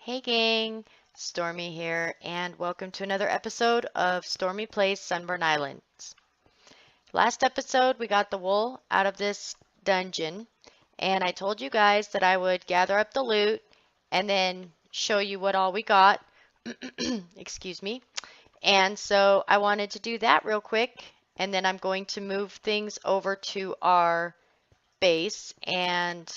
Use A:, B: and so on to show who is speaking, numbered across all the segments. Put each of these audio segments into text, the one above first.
A: Hey gang, Stormy here, and welcome to another episode of Stormy Plays Sunburn Islands. Last episode, we got the wool out of this dungeon, and I told you guys that I would gather up the loot and then show you what all we got. Excuse me. And so I wanted to do that real quick, and then I'm going to move things over to our base and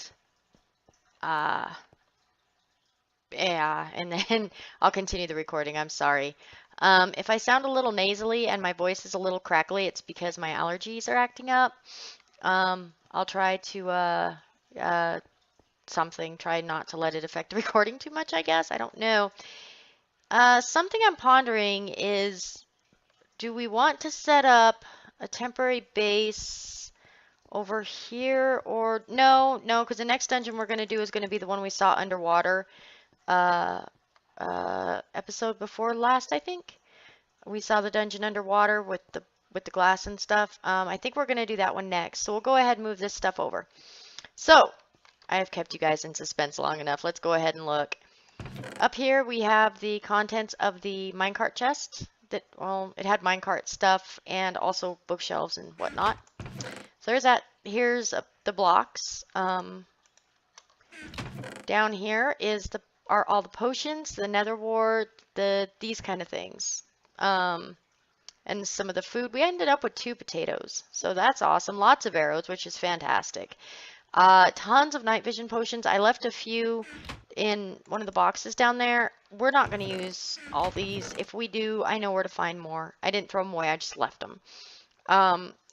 A: yeah, and then I'll continue the recording. I'm sorry. If I sound a little nasally and my voice is a little crackly, it's because my allergies are acting up. I'll try to try not to let it affect the recording too much, I guess. I don't know. Something I'm pondering is, do we want to set up a temporary base over here or no, because the next dungeon we're going to do is going to be the one we saw underwater. Episode before last, I think. We saw the dungeon underwater with the glass and stuff. I think we're going to do that one next. So we'll go ahead and move this stuff over. So I have kept you guys in suspense long enough. Let's go ahead and look. Up here we have the contents of the minecart chest. That, well, it had minecart stuff and also bookshelves and whatnot. So there's that. Here's the blocks. Down here is are all the potions, the nether wart, these kind of things. And some of the food. We ended up with 2 potatoes, so that's awesome. Lots of arrows, which is fantastic. Tons of night vision potions. I left a few in one of the boxes down there. We're not going to use all these. If we do, I know where to find more. I didn't throw them away. I just left them.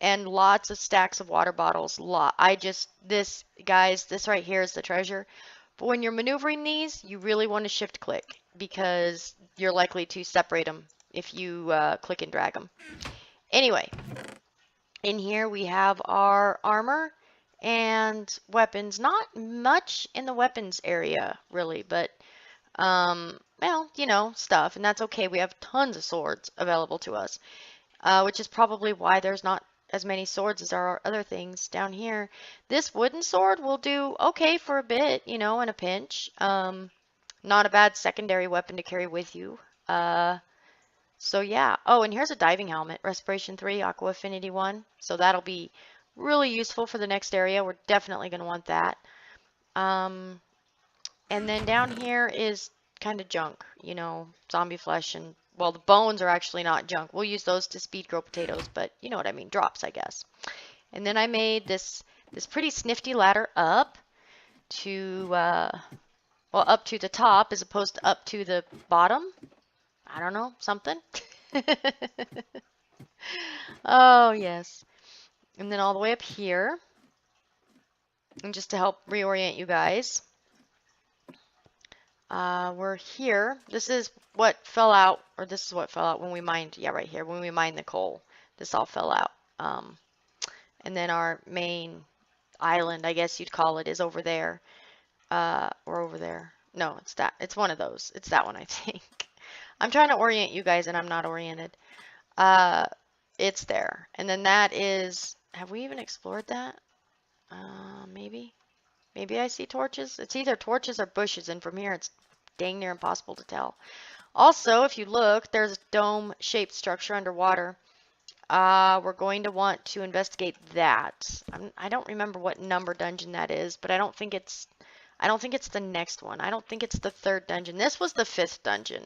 A: And lots of stacks of water bottles. This right here is the treasure. But when you're maneuvering these, you really want to shift click because you're likely to separate them if you click and drag them. Anyway, in here we have our armor and weapons. Not much in the weapons area, really, but, well, you know, stuff. And that's okay. We have tons of swords available to us, which is probably why there's not as many swords as there are other things down here. This wooden sword will do okay for a bit, you know, in a pinch. Not a bad secondary weapon to carry with you. So yeah. Oh, and here's a diving helmet. Respiration 3, Aqua Affinity 1. So that'll be really useful for the next area. We're definitely going to want that. And then down here is kind of junk, you know, zombie flesh and, well, the bones are actually not junk. We'll use those to speed grow potatoes, but you know what I mean, drops, I guess. And then I made this pretty snifty ladder up to, well, up to the top as opposed to up to the bottom. I don't know, something. Oh, yes. And then all the way up here, and just to help reorient you guys, we're here. This is what fell out, or this is what fell out when we mined, yeah, right here, when we mined the coal. This all fell out. And then our main island, I guess you'd call it, is over there. Or over there. No, it's that. It's one of those. It's that one, I think. I'm trying to orient you guys, and I'm not oriented. It's there. And then that is, have we even explored that? Maybe. Maybe I see torches. It's either torches or bushes, and from here it's dang near impossible to tell. Also, if you look, there's a dome-shaped structure underwater. We're going to want to investigate that. I don't remember what number dungeon that is, but I don't think it's the next one. I don't think it's the 3rd dungeon. This was the 5th dungeon.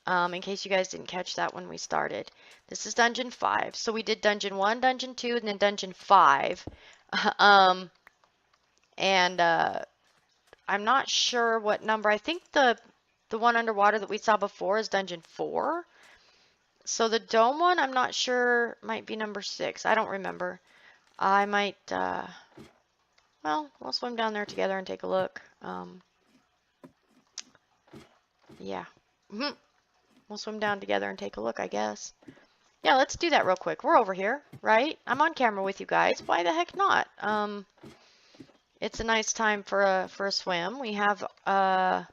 A: In case you guys didn't catch that when we started. This is dungeon 5. So we did dungeon 1, dungeon 2, and then dungeon 5. And I'm not sure what number. I think the one underwater that we saw before is dungeon 4. So the dome one, I'm not sure, might be number 6. I don't remember. I might, well, we'll swim down there together and take a look. Yeah. We'll swim down together and take a look, I guess. Yeah, let's do that real quick. We're over here, right? I'm on camera with you guys. Why the heck not? It's a nice time for a swim. We have a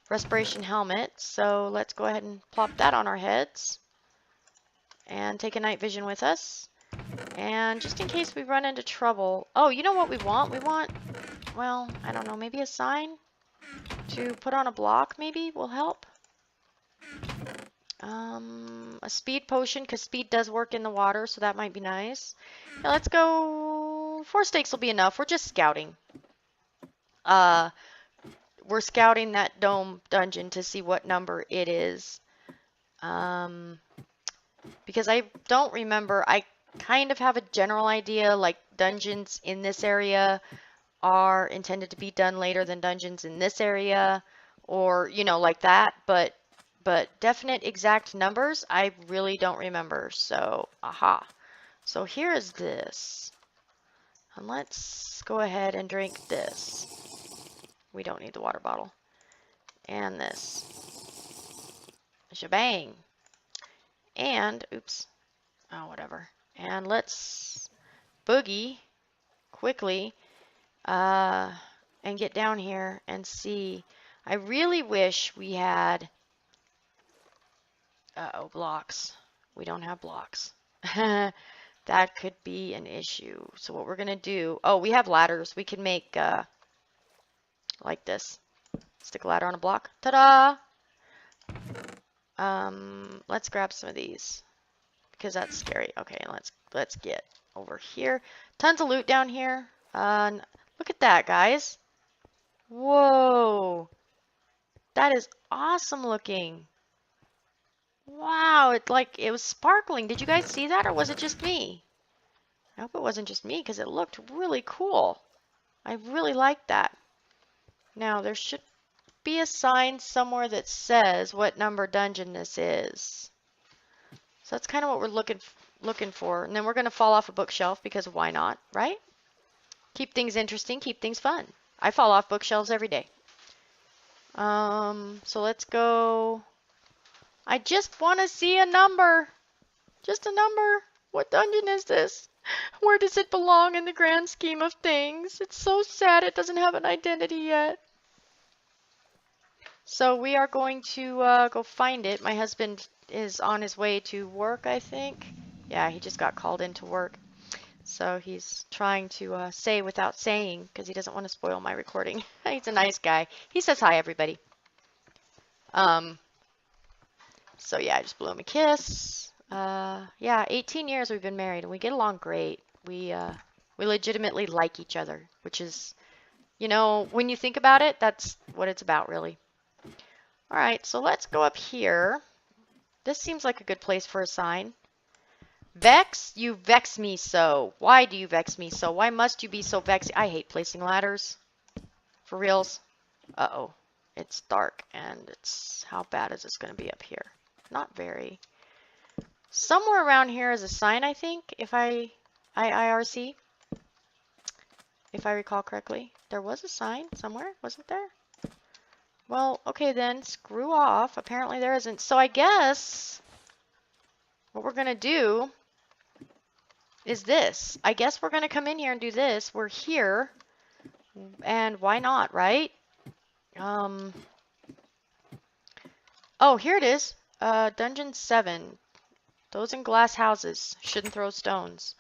A: respiration helmet, so let's go ahead and plop that on our heads and take a night vision with us. And just in case we run into trouble. Oh, you know what we want? We want, well, I don't know, maybe a sign? to put on a block maybe will help. A speed potion, because speed does work in the water, so that might be nice. Yeah, let's go. 4 steaks will be enough. We're just scouting. We're scouting that dome dungeon to see what number it is. Because I don't remember. I kind of have a general idea, like dungeons in this area are intended to be done later than dungeons in this area, or, you know, like that. But definite exact numbers, I really don't remember. So, aha. So here is this. And let's go ahead and drink this. We don't need the water bottle. And this. Shebang. And, oops. Oh, whatever. And let's boogie quickly and get down here and see. I really wish we had blocks. We don't have blocks. That could be an issue. So what we're going to do, oh, we have ladders. We can make like this. Stick a ladder on a block. Ta-da! Let's grab some of these because that's scary. Okay, let's get over here. Tons of loot down here. Look at that, guys. Whoa. That is awesome looking. Wow, it was sparkling. Did you guys see that, or was it just me? I hope it wasn't just me because it looked really cool. I really like that. Now, there should be a sign somewhere that says what number dungeon this is. So that's kind of what we're looking for. And then we're going to fall off a bookshelf because why not, right? Keep things interesting, keep things fun. I fall off bookshelves every day. So let's go. I just want to see a number. Just a number. What dungeon is this? Where does it belong in the grand scheme of things? It's so sad it doesn't have an identity yet. So we are going to go find it. My husband is on his way to work, I think. Yeah, he just got called into work. So he's trying to say without saying because he doesn't want to spoil my recording. He's a nice guy. He says hi, everybody. So yeah, I just blew him a kiss. Yeah, 18 years we've been married and we get along great. We legitimately like each other, which is, you know, when you think about it, that's what it's about, really. All right, so let's go up here. This seems like a good place for a sign. Vechs, you vex me so. Why do you vex me so? Why must you be so vexy? I hate placing ladders. For reals. Uh-oh. It's dark, and it's... How bad is this going to be up here? Not very. Somewhere around here is a sign, I think, if IRC. If I recall correctly. There was a sign somewhere, wasn't there? Well, okay then, screw off. Apparently there isn't. So I guess what we're going to do is this. I guess we're going to come in here and do this. We're here, and why not, right? Oh, here it is. Dungeon 7. Those in glass houses shouldn't throw stones.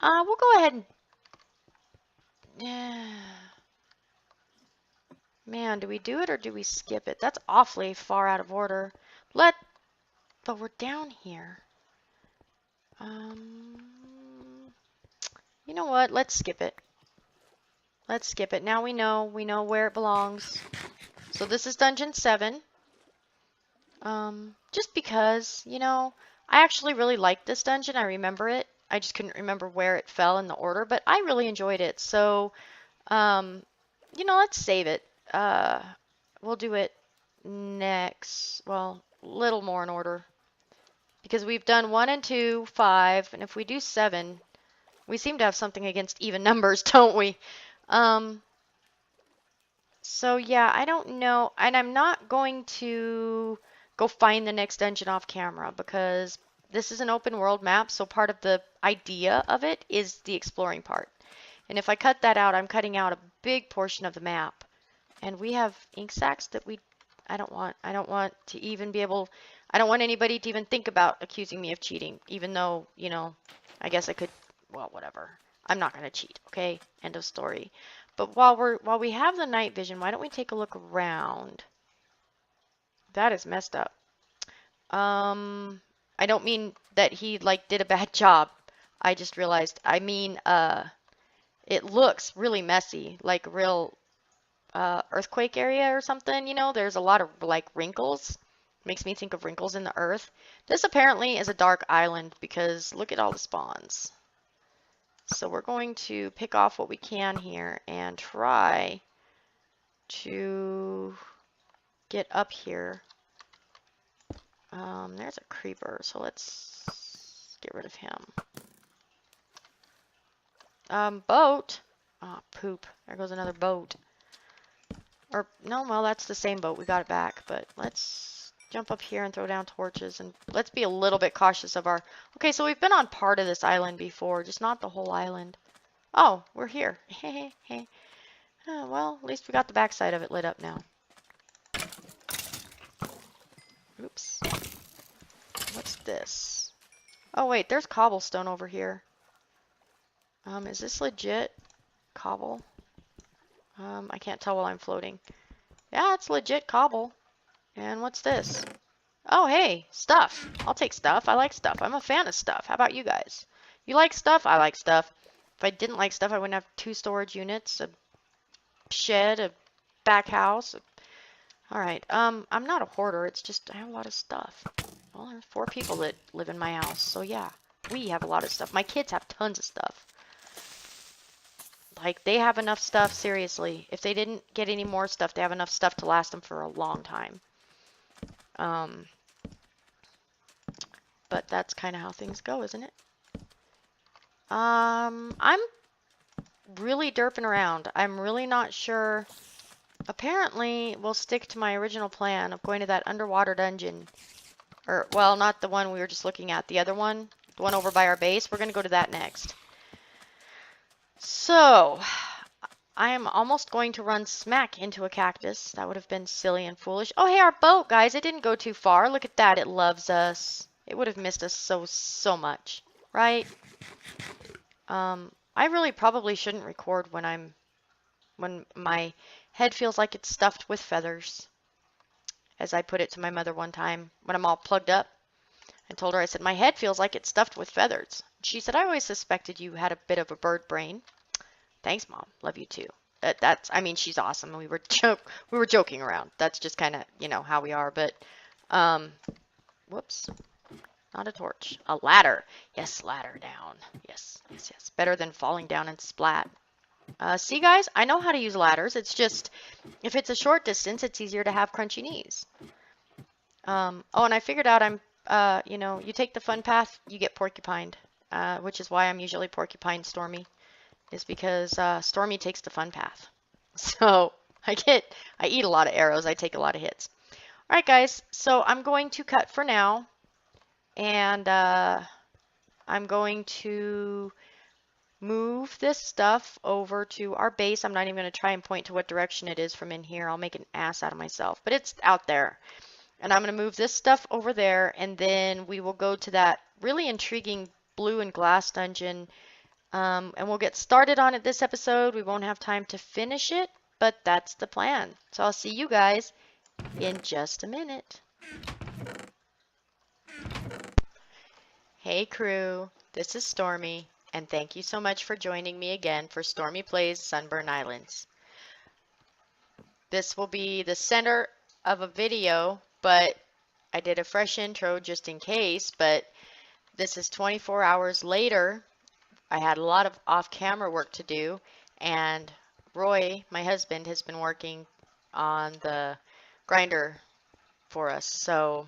A: We'll go ahead and... Yeah. Man, do we do it or do we skip it? That's awfully far out of order. But we're down here. You know what? Let's skip it. Let's skip it. Now we know where it belongs. So this is Dungeon 7. Just because, you know, I actually really liked this dungeon. I remember it. I just couldn't remember where it fell in the order, but I really enjoyed it. So, you know, let's save it. We'll do it next. Well, a little more in order. Because we've done 1 and 2, 5, and if we do 7, we seem to have something against even numbers, don't we? So yeah, I don't know, and I'm not going to go find the next dungeon off camera because this is an open world map, so part of the idea of it is the exploring part. And if I cut that out, I'm cutting out a big portion of the map. And we have ink sacs that I don't want to even be able, I don't want anybody to even think about accusing me of cheating, even though, you know, I guess I could, well, whatever. I'm not going to cheat, okay? End of story. But while we have the night vision, why don't we take a look around? That is messed up. I don't mean that he like did a bad job. I just realized, I mean, it looks really messy, like a real earthquake area or something, you know, there's a lot of like wrinkles. Makes me think of wrinkles in the earth. This apparently is a dark island because look at all the spawns. So we're going to pick off what we can here and try to get up here. There's a creeper, so let's get rid of him. Boat. Oh, poop. There goes another boat. Or, no, well, that's the same boat. We got it back. But let's jump up here and throw down torches. And let's be a little bit cautious of our... Okay, so we've been on part of this island before, just not the whole island. Oh, we're here. Hey, hey. Well, at least we got the backside of it lit up now. Oops. What's this? Oh, wait, there's cobblestone over here. Is this legit cobble? I can't tell while I'm floating. Yeah, it's legit cobble. And what's this? Oh, hey, stuff. I'll take stuff. I like stuff. I'm a fan of stuff. How about you guys? You like stuff? I like stuff. If I didn't like stuff, I wouldn't have 2 storage units, a shed, a back house. All right. I'm not a hoarder. It's just I have a lot of stuff. Well, there's 4 people that live in my house. So, yeah, we have a lot of stuff. My kids have tons of stuff. Like, they have enough stuff, seriously. If they didn't get any more stuff, they have enough stuff to last them for a long time. But that's kind of how things go, isn't it? I'm really derping around. I'm really not sure. Apparently, we'll stick to my original plan of going to that underwater dungeon. Or, well, not the one we were just looking at. The other one, the one over by our base. We're going to go to that next. So, I am almost going to run smack into a cactus. That would have been silly and foolish. Oh, hey, our boat, guys. It didn't go too far. Look at that. It loves us. It would have missed us so much, right? I really probably shouldn't record when my head feels like it's stuffed with feathers. As I put it to my mother one time when I'm all plugged up. I told her, I said, my head feels like it's stuffed with feathers. She said, I always suspected you had a bit of a bird brain. Thanks, Mom. Love you too. I mean, she's awesome. We were joking around. That's just kind of, you know, how we are. But, whoops, not a torch, a ladder. Yes, ladder down. Yes. Better than falling down and splat. See, guys, I know how to use ladders. It's just, if it's a short distance, it's easier to have crunchy knees. Oh, and I figured out you know, you take the fun path, you get porcupined, which is why I'm usually porcupine Stormy, is because Stormy takes the fun path. So I eat a lot of arrows, I take a lot of hits. All right, guys, so I'm going to cut for now, and I'm going to move this stuff over to our base. I'm not even going to try and point to what direction it is from in here. I'll make an ass out of myself, but it's out there. And I'm going to move this stuff over there, and then we will go to that really intriguing blue and glass dungeon, and we'll get started on it this episode. We won't have time to finish it, but that's the plan. So I'll see you guys in just a minute. Hey crew, this is Stormy, and thank you so much for joining me again for Stormy Plays Sunburn Islands. This will be the center of a video, but I did a fresh intro just in case, but this is 24 hours later. I had a lot of off-camera work to do, and Roy, my husband, has been working on the grinder for us, so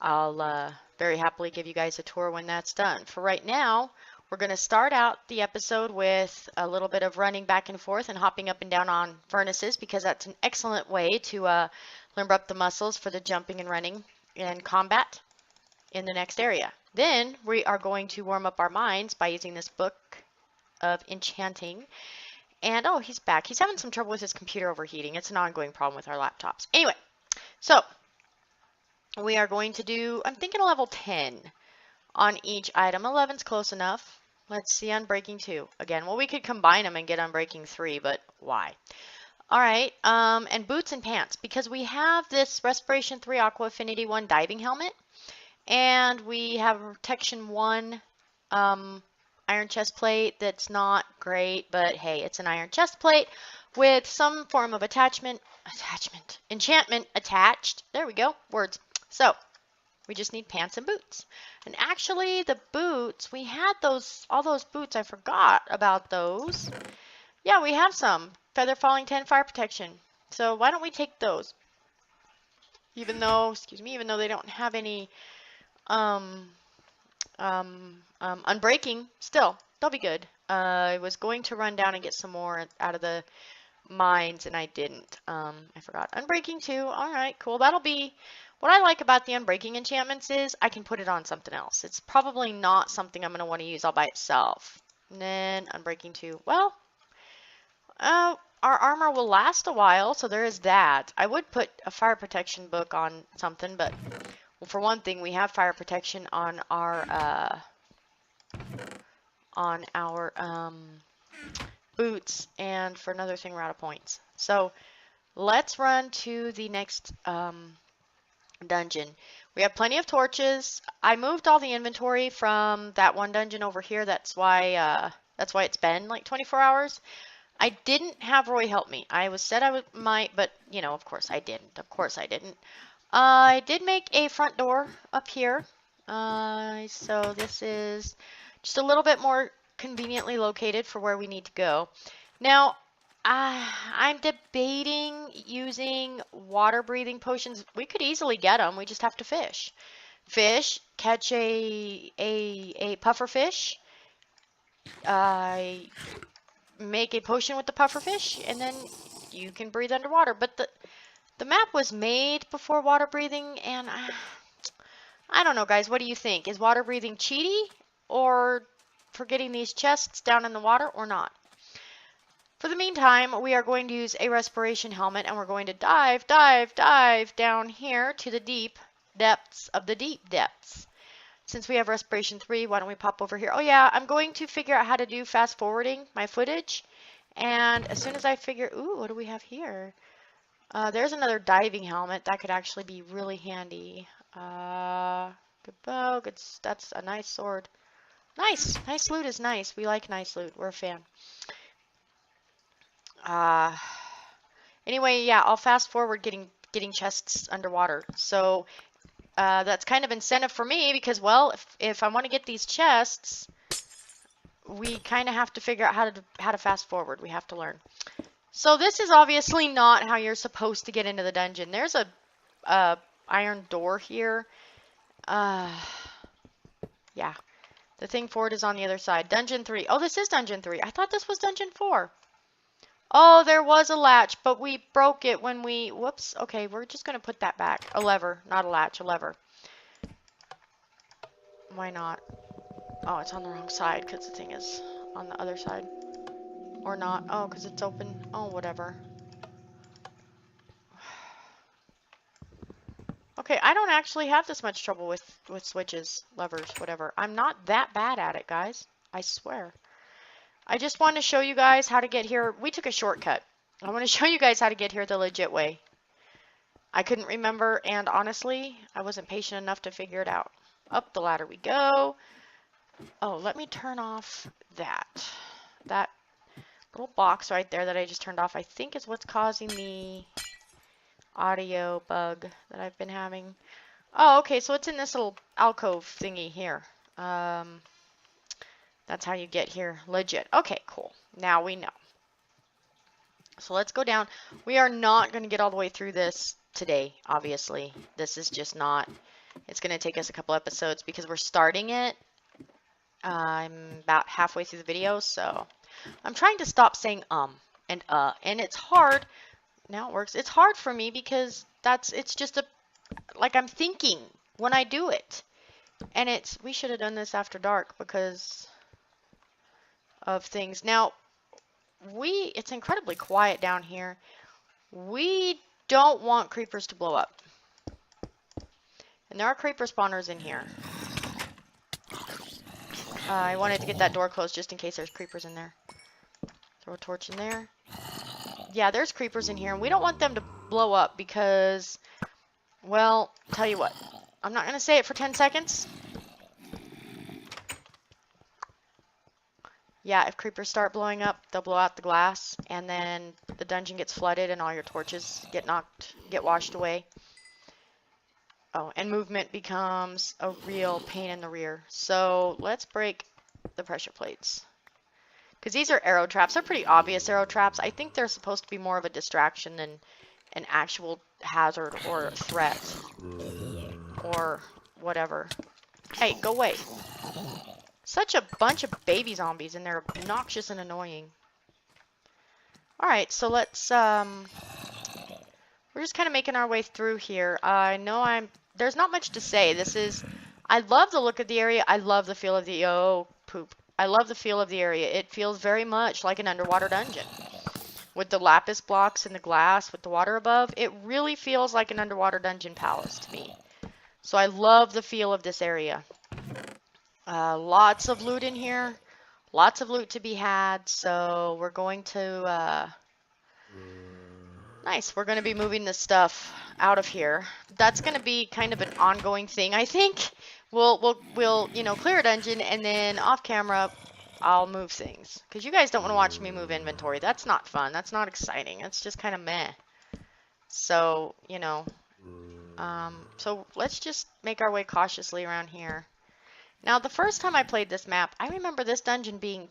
A: I'll very happily give you guys a tour when that's done. For right now, we're going to start out the episode with a little bit of running back and forth and hopping up and down on furnaces, because that's an excellent way to limber up the muscles for the jumping and running in combat in the next area. Then we are going to warm up our minds by using this book of enchanting. And oh, he's back. He's having some trouble with his computer overheating. It's an ongoing problem with our laptops. Anyway, so we are going to do, I'm thinking a level 10 on each item. 11's close enough. Let's see, Unbreaking 2 again. Well, we could combine them and get Unbreaking 3, but why? All right, and boots and pants, because we have this Respiration 3 Aqua Affinity 1 diving helmet, and we have a Protection 1 iron chest plate that's not great, but hey, it's an iron chest plate with some form of enchantment attached. There we go, words. So we just need pants and boots. And actually the boots, we had all those boots, I forgot about those. Yeah, we have some. Feather Falling 10 fire protection. So why don't we take those? Even though, excuse me, even though they don't have any unbreaking, still, they'll be good. I was going to run down and get some more out of the mines, and I didn't. I forgot. Unbreaking 2. All right, cool. That'll be what I like about the unbreaking enchantments is I can put it on something else. It's probably not something I'm going to want to use all by itself. And then Unbreaking 2. Well, our armor will last a while, so there is that. I would put a fire protection book on something, but well, for one thing, we have fire protection on our boots, and for another thing, we're out of points. So let's run to the next dungeon. We have plenty of torches. I moved all the inventory from that one dungeon over here. That's why it's been like 24 hours. I didn't have Roy help me. I said I might, but you know, of course I didn't. Of course I didn't. I did make a front door up here. So this is just a little bit more conveniently located for where we need to go. Now, I'm debating using water breathing potions. We could easily get them. We just have to fish. Catch a puffer fish. Make a potion with the puffer fish, and then you can breathe underwater. But the map was made before water breathing, and I don't know, guys. What do you think? Is water breathing cheaty, or for getting these chests down in the water, or not? For the meantime, we are going to use a respiration helmet, and we're going to dive down here to the deep depths of the deep depths. Since we have respiration 3, why don't we pop over here? Oh yeah, I'm going to figure out how to do fast forwarding my footage. And as soon as I figure, ooh, what do we have here? There's another diving helmet. That could actually be really handy. Good bow, that's a nice sword. Nice loot is nice. We like nice loot. We're a fan. Anyway, yeah, I'll fast forward getting chests underwater. So that's kind of incentive for me because, well, if I want to get these chests, we kind of have to figure out how to fast forward. We have to learn. So this is obviously not how you're supposed to get into the dungeon. There's a iron door here. Yeah. The thing for it is on the other side. Dungeon 3. Oh, this is Dungeon 3. I thought this was Dungeon 4. Oh, there was a latch, but we broke it when we... Whoops. Okay, we're just going to put that back. A lever. Not a latch. A lever. Why not? Oh, it's on the wrong side because the thing is on the other side. Or not. Oh, because it's open. Oh, whatever. Okay, I don't actually have this much trouble with switches, levers, whatever. I'm not that bad at it, guys. I swear. I just want to show you guys how to get here. We took a shortcut. I want to show you guys how to get here the legit way. I couldn't remember, and honestly, I wasn't patient enough to figure it out. Up the ladder we go. Oh, let me turn off that. That little box right there that I just turned off, I think is what's causing the audio bug that I've been having. Oh, okay, so it's in this little alcove thingy here. That's how you get here legit. Okay, cool. Now we know. So let's go down. We are not going to get all the way through this today, obviously. This is just not. It's going to take us a couple episodes because we're starting it. I'm about halfway through the video, so I'm trying to stop saying and it's hard. Now it works. It's hard for me because it's just like I'm thinking when I do it. And we should have done this after dark because of things. Now, it's incredibly quiet down here. We don't want creepers to blow up. And there are creeper spawners in here. I wanted to get that door closed just in case there's creepers in there. Throw a torch in there. Yeah, there's creepers in here, and we don't want them to blow up because, well, tell you what. I'm not going to say it for 10 seconds. Yeah, if creepers start blowing up, they'll blow out the glass, and then the dungeon gets flooded and all your torches get washed away. Oh, and movement becomes a real pain in the rear. So let's break the pressure plates. Because these are arrow traps. They're pretty obvious arrow traps. I think they're supposed to be more of a distraction than an actual hazard or threat. Or whatever. Hey, go away. Such a bunch of baby zombies, and they're obnoxious and annoying. Alright, so let's, we're just kind of making our way through here. I know there's not much to say. I love the look of the area. I love the feel of the, oh, poop. I love the feel of the area. It feels very much like an underwater dungeon. With the lapis blocks and the glass with the water above, it really feels like an underwater dungeon palace to me. So I love the feel of this area. Lots of loot in here. Lots of loot to be had. So we're going to, nice. We're going to be moving this stuff out of here. That's going to be kind of an ongoing thing, I think. We'll clear a dungeon, and then off camera, I'll move things. Because you guys don't want to watch me move inventory. That's not fun. That's not exciting. It's just kind of meh. So, so let's just make our way cautiously around here. Now, the first time I played this map, I remember this dungeon being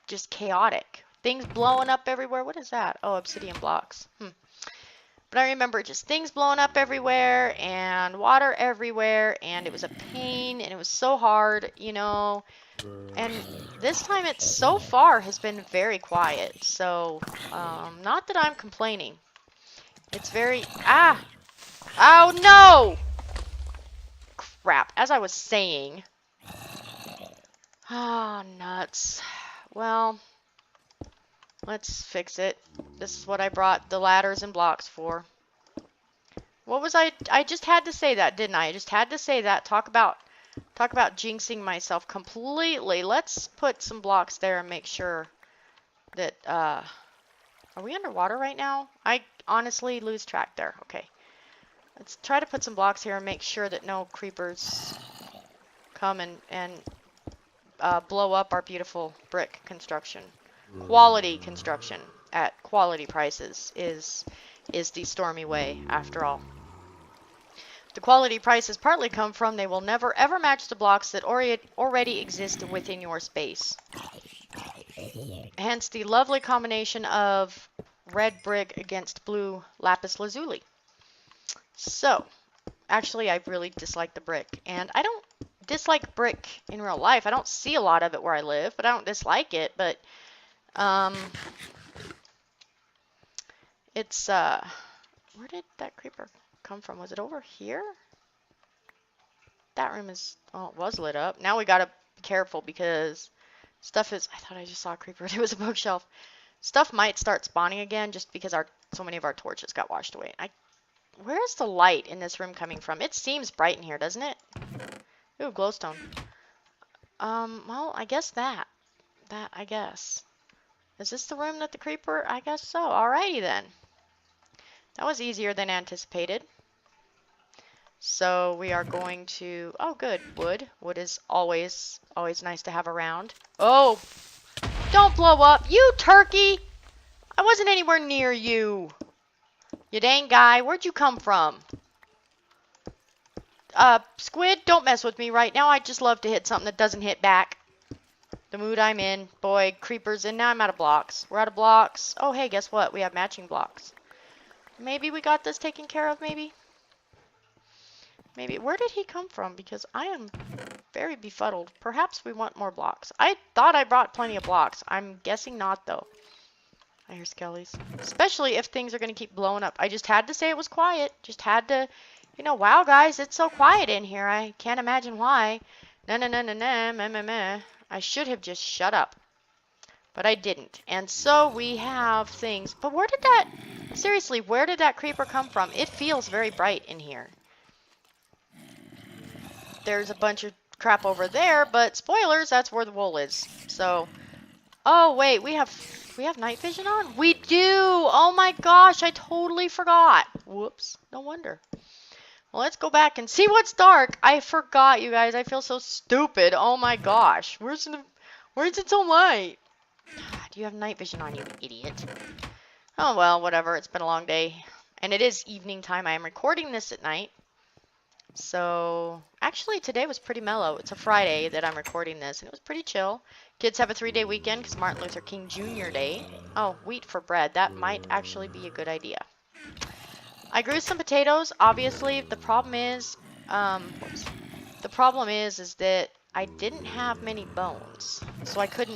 A: just chaotic. Things blowing up everywhere. What is that? Oh, obsidian blocks. But I remember just things blowing up everywhere and water everywhere, and it was a pain, and it was so hard, And this time it so far has been very quiet, so not that I'm complaining. It's very, oh no! Crap, as I was saying. Ah, nuts. Well, let's fix it. This is what I brought the ladders and blocks for. What was I just had to say that, didn't I? I just had to say that. Talk about jinxing myself completely. Let's put some blocks there and make sure that, are we underwater right now? I honestly lose track there. Okay. Let's try to put some blocks here and make sure that no creepers come and blow up our beautiful brick construction. Quality construction at quality prices is the Stormy way, after all. The quality prices partly come from they will never ever match the blocks that already exist within your space. Hence the lovely combination of red brick against blue lapis lazuli. So, actually I really dislike the brick, and I don't dislike brick in real life. I don't see a lot of it where I live, but I don't dislike it, but it's where did that creeper come from? Was it over here? That room is, oh, it was lit up. Now we gotta be careful because stuff is, I thought I just saw a creeper. It was a bookshelf. Stuff might start spawning again just because so many of our torches got washed away. Where's the light in this room coming from? It seems bright in here, doesn't it? Ooh, glowstone. Well, I guess that I guess. Is this the room that the creeper? I guess so. Alrighty then. That was easier than anticipated. So we are going to, oh good, wood. Wood is always nice to have around. Oh, don't blow up, you turkey! I wasn't anywhere near you. You dang guy, where'd you come from? Squid, don't mess with me right now. I just love to hit something that doesn't hit back. The mood I'm in. Boy, creepers, and now I'm out of blocks. We're out of blocks. Oh, hey, guess what? We have matching blocks. Maybe we got this taken care of, maybe? Maybe. Where did he come from? Because I am very befuddled. Perhaps we want more blocks. I thought I brought plenty of blocks. I'm guessing not, though. I hear skellies. Especially if things are going to keep blowing up. I just had to say it was quiet. Just had to, wow, guys, it's so quiet in here. I can't imagine why. Meh. I should have just shut up. But I didn't. And so we have things. But where did that, seriously, where did that creeper come from? It feels very bright in here. There's a bunch of crap over there, but spoilers, that's where the wool is. So, oh wait, we have night vision on? We do! Oh my gosh, I totally forgot. Whoops, no wonder. Well, let's go back and see what's dark. I forgot, you guys. I feel so stupid. Oh my gosh. Where's it so light? Do you have night vision on, you idiot? Oh well, whatever. It's been a long day. And it is evening time. I am recording this at night. So, actually today was pretty mellow. It's a Friday that I'm recording this, and it was pretty chill. Kids have a 3-day weekend because Martin Luther King Jr. Day. Oh, wheat for bread. That might actually be a good idea. I grew some potatoes. Obviously, the problem is, is that I didn't have many bones, so I could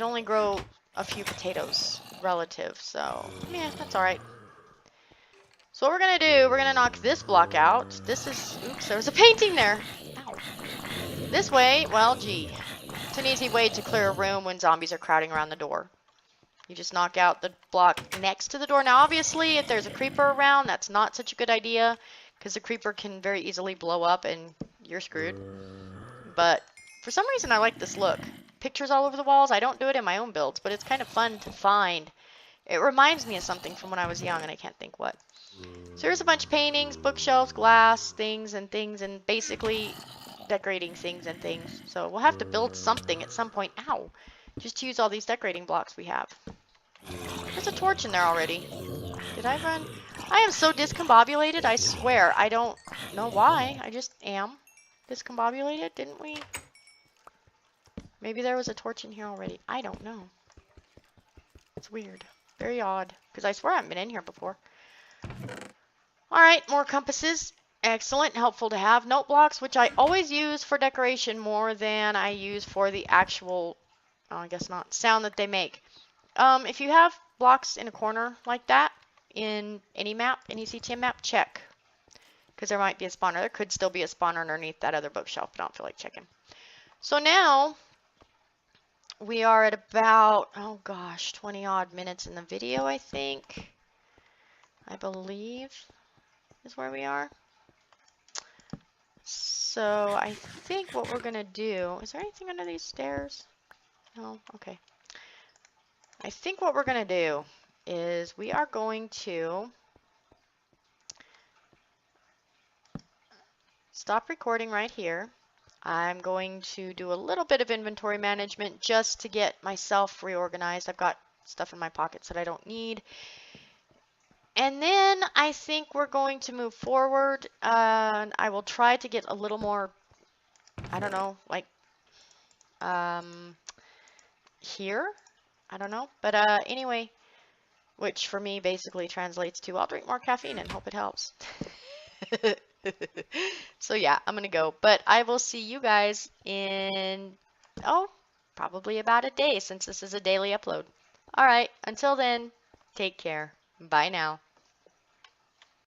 A: only grow a few potatoes relative. So, yeah, that's all right. So what we're gonna do, we're gonna knock this block out. Oops, there was a painting there. Ow. This way, well, gee, it's an easy way to clear a room when zombies are crowding around the door. You just knock out the block next to the door. Now, obviously, if there's a creeper around, that's not such a good idea, because the creeper can very easily blow up and you're screwed. But for some reason, I like this look. Pictures all over the walls. I don't do it in my own builds, but it's kind of fun to find. It reminds me of something from when I was young, and I can't think what. So here's a bunch of paintings, bookshelves, glass, things, and basically decorating things and things. So we'll have to build something at some point. Ow! Just to use all these decorating blocks we have. There's a torch in there already. Did I run? I am so discombobulated, I swear. I don't know why. I just am discombobulated. Didn't we? Maybe there was a torch in here already. I don't know. It's weird. Very odd. Because I swear I haven't been in here before. Alright, more compasses. Excellent, helpful to have. Note blocks, which I always use for decoration more than I use for the actual, oh, I guess not, sound that they make. If you have blocks in a corner like that, in any map, any CTM map, check. Because there might be a spawner. There could still be a spawner underneath that other bookshelf, but I don't feel like checking. So now, we are at about, oh gosh, 20 odd minutes in the video, I think. I believe is where we are. So I think what we're gonna do, is there anything under these stairs? No? Okay. I think what we're gonna do is we are going to stop recording right here. I'm going to do a little bit of inventory management just to get myself reorganized. I've got stuff in my pockets that I don't need. And then I think we're going to move forward. I will try to get a little more, I don't know, like here. I don't know. But anyway, which for me basically translates to I'll drink more caffeine and hope it helps. So yeah, I'm going to go. But I will see you guys in, probably about a day since this is a daily upload. All right, until then, take care. Bye now.